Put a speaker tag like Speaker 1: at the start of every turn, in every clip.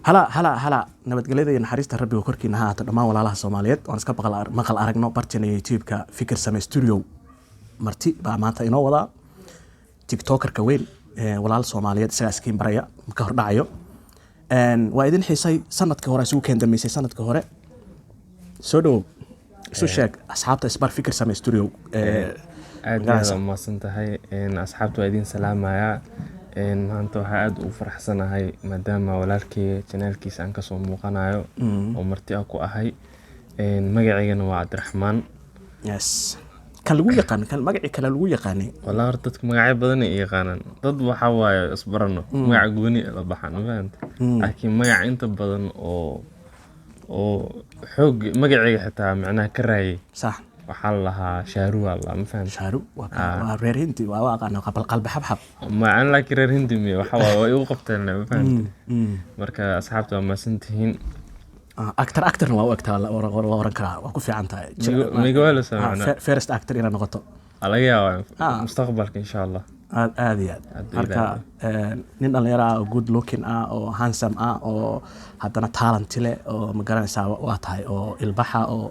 Speaker 1: هلا nabadgelyada iyo naxariista rabbiga korkiina ha ahaato dhammaan walaalaha Soomaaliyeed waan iska maqal aragno bartina YouTube-ka Fikir Same Studio marti baa maanta inoo wada TikToker-ka weyn walaal Soomaaliyeed isaga iskiin baraya ka hor dhacayo waa idin xiisay sanadkii hore isugu keen dambeysay sanadkii hore soo dhow isu sheeg asxaabta isbar Fikir Same Studio
Speaker 2: aad ma santahay asxaabtu waa idin salaamaya maanta waxaa aad u faraxsanahay maadaama walaalkii channelkiisa aan ka soo muuqanayo oo marti ah ku ahay magaceygana waa Cabdiraxmaan
Speaker 1: yes kan lagu yaqaan kan magaci kale lagu yaqaanay
Speaker 2: wallahi horta dadka magacyo badan ay yaqaanaan dad waxa waaye isbarano magac gooni la baxan maanta laakiin magac inta badan oo xoog magacayga xitaa macnaha ka raayay
Speaker 1: sax
Speaker 2: waxaa lahaa shaaru alla ma fahantay
Speaker 1: shaaru waa reer hindi waa aqaan qalbi xabxab
Speaker 2: ma aan la reer hindi mi waxa waa igu qabteen ma fahantay marka asxaabta ma santihiin
Speaker 1: actor waa actor la oran karaa waa ku fiican tahay
Speaker 2: migool sameeyna
Speaker 1: first actor ina noqoto
Speaker 2: alaga yaa mustaqbalka insha Allah
Speaker 1: aad marka nin dhalinyaro ah oo good looking ah oo handsome ah oo haddana talent leh oo magaranaysaa waa tahay oo ilbaxa oo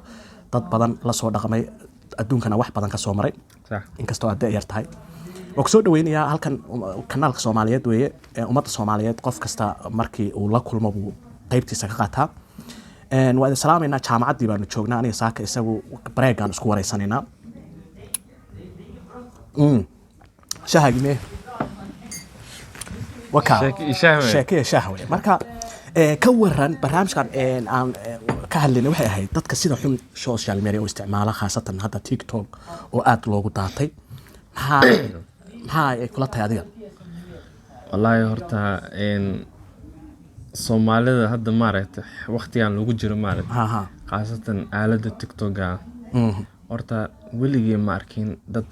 Speaker 1: dad badan la soo dhaqmay adduunkana wax badan ka soo maray
Speaker 2: sax
Speaker 1: inkastoo aad yar tahay oo soo dhaweynayaa halkan kanaalka Soomaaliyeed weeye ummadda Soomaaliyeed qof kasta markii uu la kulmo buu qaybtiisa ka qaataa waa idin salaamayna jaamacaddii baanu joognaa aniga saaka isagu bareegaan isku wareysanaynaa shahagime waka sheekay shahwe marka ka waran barnaamijkan aan ka hadlayna waxay ahayd dadka sida xun social media oo isticmaala khaasatan hadda TikTok oo aad loogu daatay maxaa ay kula tahay adiga
Speaker 2: wallahi horta Soomaalida hadda maaragtay waqtigan lagu jiro maaragtay khaasatan aaladda TikTok-ga horta weligii ma arkin dad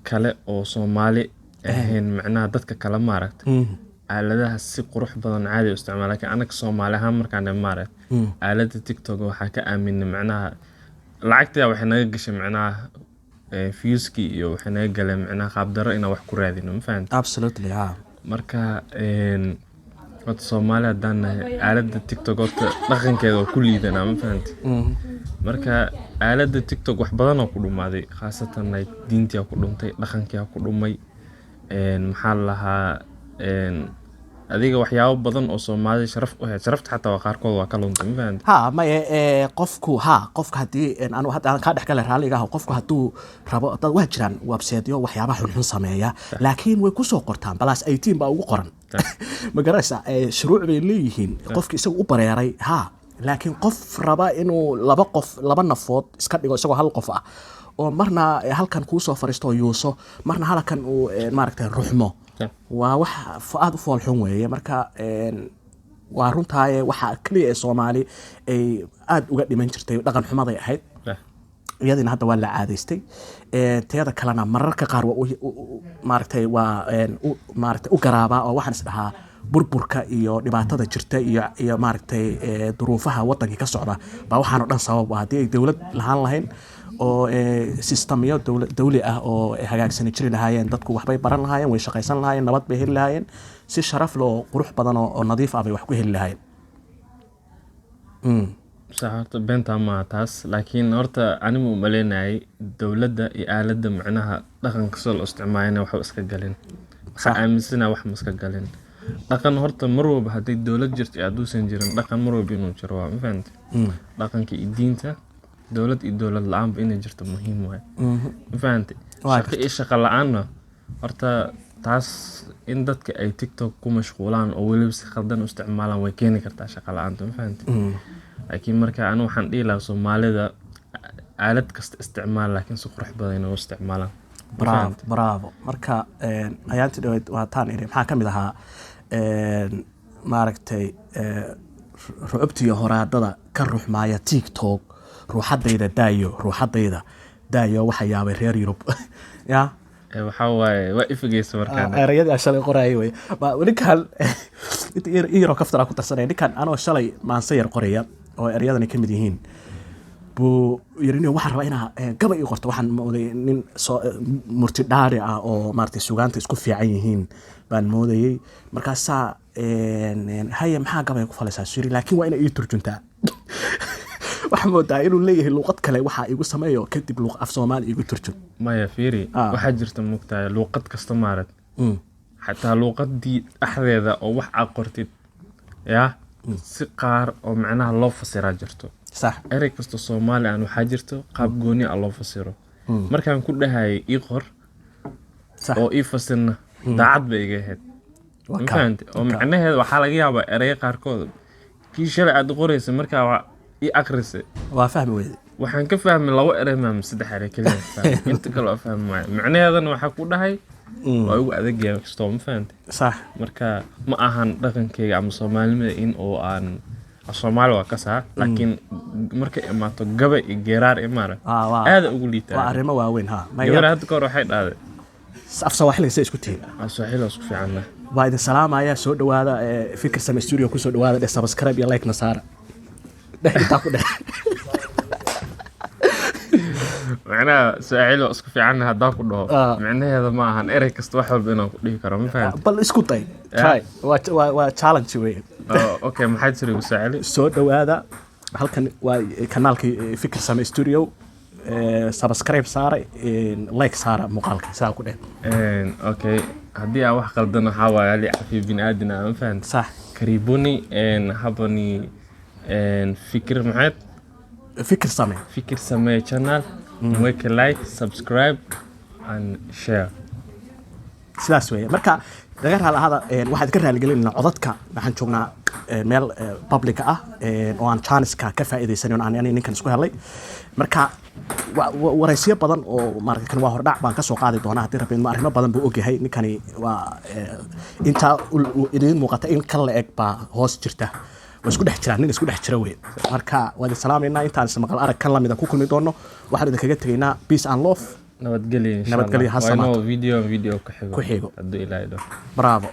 Speaker 2: kale oo Soomaali ahayn macnaha dadka kale maaragtay aaladaha si qurux badan caadi u isticmaala laakiin anaga Soomaali ahaan markaan maaragtay aaladda TikTok waxaa ka aaminay macnaha lacagta waxay naga gashay macnaha viewski iyo waxay naga galeen macnaha qaab daro in wax ku raadino ma fahantay
Speaker 1: absolutely
Speaker 2: marka horta Soomaali haddaan aaladda TikTok horta dhaqankeeda waa ku liidanaa ma fahantay marka aaladda TikTok wax badan oo ku dhumaaday khaasatan diintii ku dhuntay dhaqankii ku dhumay maxaa lahaa adiga waxyaabo badan oo Soomaali sharaf u hayay sharafta xataa qaarkood waa ka luntay ma fahantay
Speaker 1: ma qofku hadii aanu hadda ka dhaxgalay raaliga qofku haduu rabo dad wax jiraan website-yo waxyaabaha xun sameeya laakiin way ku soo qortaan balaas 18 baa ugu qoran magaraysa shuruuc bay leeyihiin qofkii isagu u bareeray laakiin qof raba inuu laba nafood iska dhigo isagoo hal qof ah oo marna halkan ku soo fariisto yuuso marna halkan uu maaragtay ruxmo waa wax aad u fool xun weeye marka waa runtaa waxa kaliya ee Soomaali ay aad uga dhiman jirtay dhaqan xumaday ahayd iyadina hadda waa la caadaystay teeda kalena mararka qaar waa maaragtay waa maaragtay u garaaba oo waxaan is dhahaa burburka iyo dhibaatada jirta iyo maaragtay duruufaha waddanka ka socda baa waxaan oo dhan sabab ah hadii ay dawlad lahaan lahayn oo systemyo dawli ah oo hagaagsan jiri lahaayeen dadku waxbay baran lahaayeen way shaqaysan lahaayeen nabad bay heli lahaayeen si sharaf leh oo qurux badan oo nadiif ah bay wax ku heli lahaayeen
Speaker 2: saxaarta beenta ma taas laakiin horta anigu u maleynay dawladda iyo aaladda macnaha dhaqanka soo loo isticmaalay wax iska galin waxa aaminsana wax ma iska galin dhaqan horta marwaba hadii dawlad jirto aduusan jirin dhaqan marwaba inuu jiro waa ma fahantay dhaqanka iyo diinta dawlad iyo dawlad la'aan inay jirto muhiim waay ma fahantay shaqo la'aanna horta taas in dadka ay TikTok ku mashquulaan oo waliba si khaldan u isticmaalaan way keeni kartaa shaqo la'aanta ma fahantay laakiin marka anu waxaan dhihi lahaa Soomaalida aalad kasta isticmaal laakiin si qurux badan oo isticmaalaan
Speaker 1: bravo marka ayaanti dhaweyd waa taan iri maxaa kamid ahaa maaragtay ruubtii horaadada ka ruxmaaya TikTok ruuxadayda daayo waxa yaabay reer Yurub
Speaker 2: waxa waaye waa ifageysa markaan
Speaker 1: erayada shalay qoraayay way wali kan iyaro kaftara ku tarsanay ninkan anoo shalay maanse yar qoraya oo erayadani kamid yihiin buu yirina waxa raba ina gabay ii qorto waxaan mooday nin murti dhaari ah oo maartay suugaanta isku fiican yihiin baan moodayay markaas haye maxaa gabay ku falaysaa suri laakiin waa inay ii turjuntaa waxa moodaa inuu leeyahay luuqad kale waxa igu sameeyo kadib luuq af Soomaali igu turjun
Speaker 2: maya fiiri waxa jirta mugtahay luuqad kasta maarad xataa luuqadii dhaxdeeda oo wax aad qortid yaa si qaar oo macnaha loo fasiraa jirto
Speaker 1: sax
Speaker 2: erey kasta Soomaali aan waxa jirto qaab gooni ah loo fasiro markaan ku dhahay ii qor sax oo ii fasirna daacad bay iga ahayd وكانت ومعناها وحالة جابة أريق قاركود كي شرع دقوريس مركا يأقرس
Speaker 1: وافهم ويدي
Speaker 2: وحن كفهم لو أري ما مسدح على كلام أنت كله أفهم معي معناها هذا إنه حكون هاي وأيوة أذكى كستوم فهمت
Speaker 1: صح
Speaker 2: مركا ما أهان رقم كي عم صومال إن أو أن الصومال وكسها لكن مركا ما تجاب الجرار إمارة هذا أقول لي ترى
Speaker 1: وأريما وين ها
Speaker 2: ما يقدر هذا كور واحد هذا
Speaker 1: أفصح لي سيس كتير
Speaker 2: أفصح له في عنه
Speaker 1: بعد السلام يا سود وهذا فكر سامي ستوديو كسود وهذا ده سبسكرايب يا لايك نصارى ده تاخد
Speaker 2: معناه ساعيلو اسكو في عنها هداك ودو معناه هذا ما هن اريك است wax walba inaan ku dhihi karo ma fahanti
Speaker 1: bal isku day try waa challenge weey
Speaker 2: okay maxay tiri saacili
Speaker 1: soo dhawaada halkan waa kanaalkii fikir same studio subscribe saara like saara muuqaalka saa ku dheh
Speaker 2: okay hadii aan wax qaldan waxa waa ali afi bin aadina ma fahanti
Speaker 1: sax
Speaker 2: karibuni habani fikir maxay fikir same channel make a like subscribe and share
Speaker 1: sidaas weeye marka laga raalaada waxaad ka raaligelinaa codadka waxaan joognaa meel public ah oo aan chance-ka ka faa'iideysan oo aan ninkan isku helay marka waraysiyo badan oo markan waa hordhac baan ka soo qaadi doonaa hadii rabeen arrimo badan buu ogyahay ninkani waa inta idin muuqata in kala eeg baa hoos jirta isku dhex jiraan nin isku dhex jira weey marka wada salaameynaa intaan maqal arag kan lamida ku kulmi doono waxaan idin kaga tageynaa peace and love
Speaker 2: nabadgelyo insha Allah
Speaker 1: nabadgelyo
Speaker 2: waa video ku xigo
Speaker 1: bravo